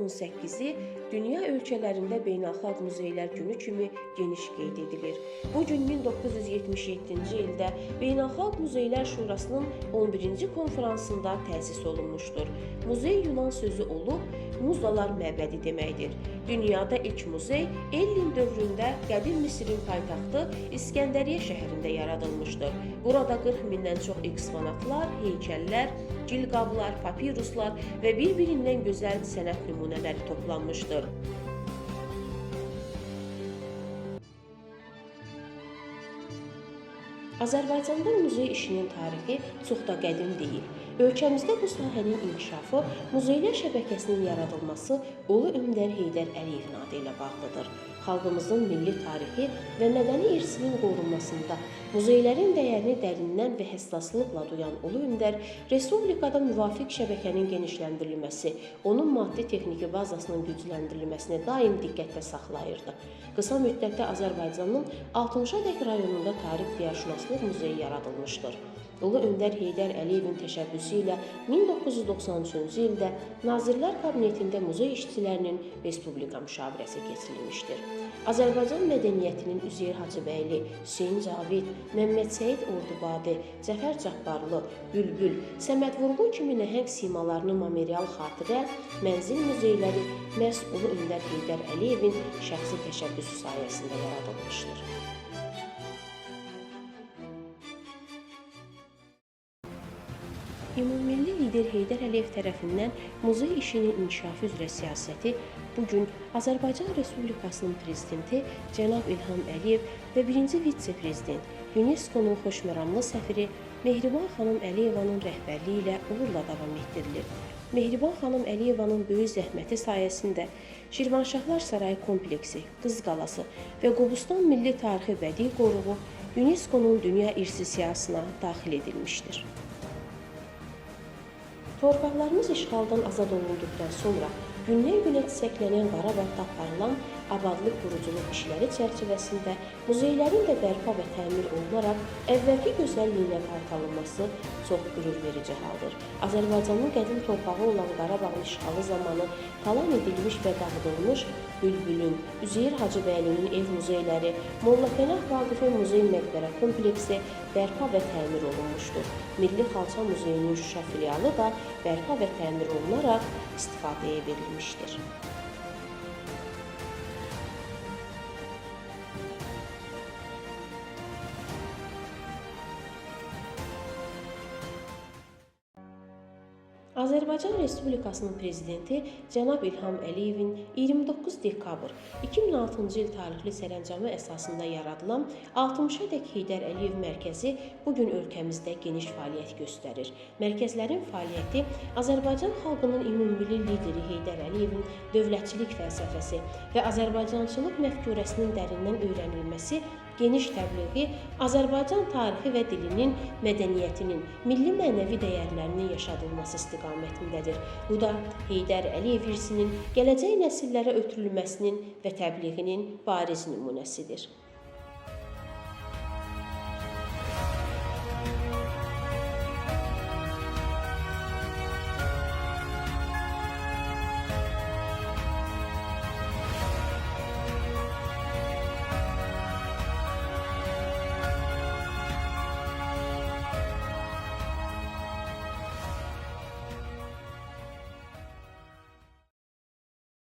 18-i dünya ölkələrində Beynəlxalq Muzeylər Günü kimi geniş qeyd edilir. Bu gün 1977-ci ildə Beynəlxalq Muzeylər Şurasının 11-ci konfransında təsis olunmuşdur. Muzey Yunan sözü olub, Muzalar məbədi deməkdir. Dünyada ilk muzey Ellin dövründə qədim Misirin paytaxtı İskəndəriyyə şəhərində yaradılmışdır. Burada 40 mindən çox eksponatlar, heykəllər, gilqablar, papiruslar və bir-birindən gözəl sənət nümunələri toplanmışdır. Azərbaycanda muzey işinin tarixi çox da qədim deyil. Ölkəmizdə bu sahənin inkişafı muzeylər şəbəkəsinin yaradılması Ulu Öndər Heydər Əliyevin adı ilə bağlıdır. Xalqımızın milli tarixi və mədəni irsinin qorunmasında muzeylərin dəyərini dərindən və həssaslıqla duyan Ulu Öndər, respublikada müvafiq şəbəkənin genişləndirilməsi, onun maddi-texniki bazasının gücləndirilməsini daim diqqətdə saxlayırdı. Qısa müddətdə Azərbaycanın 60-adək rayonunda tarix-diyarşünaslıq muzeyi yaradılmışdır. Ulu Öndər Heydər Əliyevin təşəbbüsü ilə 1993-cü ildə Nazirlər Kabinetində muzey işçilərinin Respublika müşavirəsi keçirilmişdir. Azərbaycan mədəniyyətinin Üzeyir Hacıbəyli, Hüseyn Cavid, Məmməd Səid Ordubadi, Cəfər Cabbarlı, Bülbül, Səməd Vurğun kimi nəhəng simalarını memorial xatirə, mənzil muzeyləri məhz Ulu Öndər Heydər Əliyevin şəxsi təşəbbüsü sayəsində yaradılmışdır. Ümummilli lider Heydər Əliyev tərəfindən muzey işinin inkişafı üzrə siyasəti bugün Azərbaycan Respublikasının prezidenti cənab İlham Əliyev və birinci vitse-prezident, UNESCO-nun xoşməramlı səfiri Mehriban xanım Əliyevanın rəhbərliyi ilə uğurla davam etdirilir. Mehriban xanım Əliyevanın böyük zəhməti sayəsində Şirvanşahlar Sarayı kompleksi, Qız Qalası və Qobustan Milli Tarixi Bədii Qoruğu UNESCO-nun dünya irsi siyahısına daxil edilmişdir. Torpaqlarımız işğaldan azad olunduqdan sonra gündən-günə çiçəklənən Qarabağda aparılan abadlıq quruculuq işləri çərçivəsində muzeylərin də bərpa və təmir olunaraq əvvəlki gözəlliyinə qaytarılması çox qürur verici haldır. Azərbaycanın qədim torpağı olan Qarabağın işğalı zamanı talan edilmiş və dağıdılmış Bülbülün, Üzeyir Hacıbəylinin ev muzeyləri, Molla Pənah Vaqifin muzey məqbərə kompleksi bərpa və təmir olunmuşdur. Milli Xalça Muzeyinin Şuşa filialı da bərpa və təmir olunaraq istifadəyə verilmişdir. Azərbaycan Respublikasının prezidenti cənab İlham Əliyevin 29 dekabr 2006-cı il tarixli sərəncamı əsasında yaradılan 60-adək Heydər Əliyev mərkəzi bugün ölkəmizdə geniş fəaliyyət göstərir. Mərkəzlərin fəaliyyəti Azərbaycan xalqının ümummilli lideri Heydər Əliyevin dövlətçilik fəlsəfəsi və Azərbaycançılıq məfkurəsinin dərindən öyrənilməsi, geniş təbliği, Azərbaycan tarixi və dilinin, mədəniyyətinin, milli mənəvi dəyərlərinin yaşadılması istiqamətindədir. Bu da Heydər Əliyev irsinin gələcək nəsillərə ötürülməsinin və təbliğinin bariz nümunəsidir.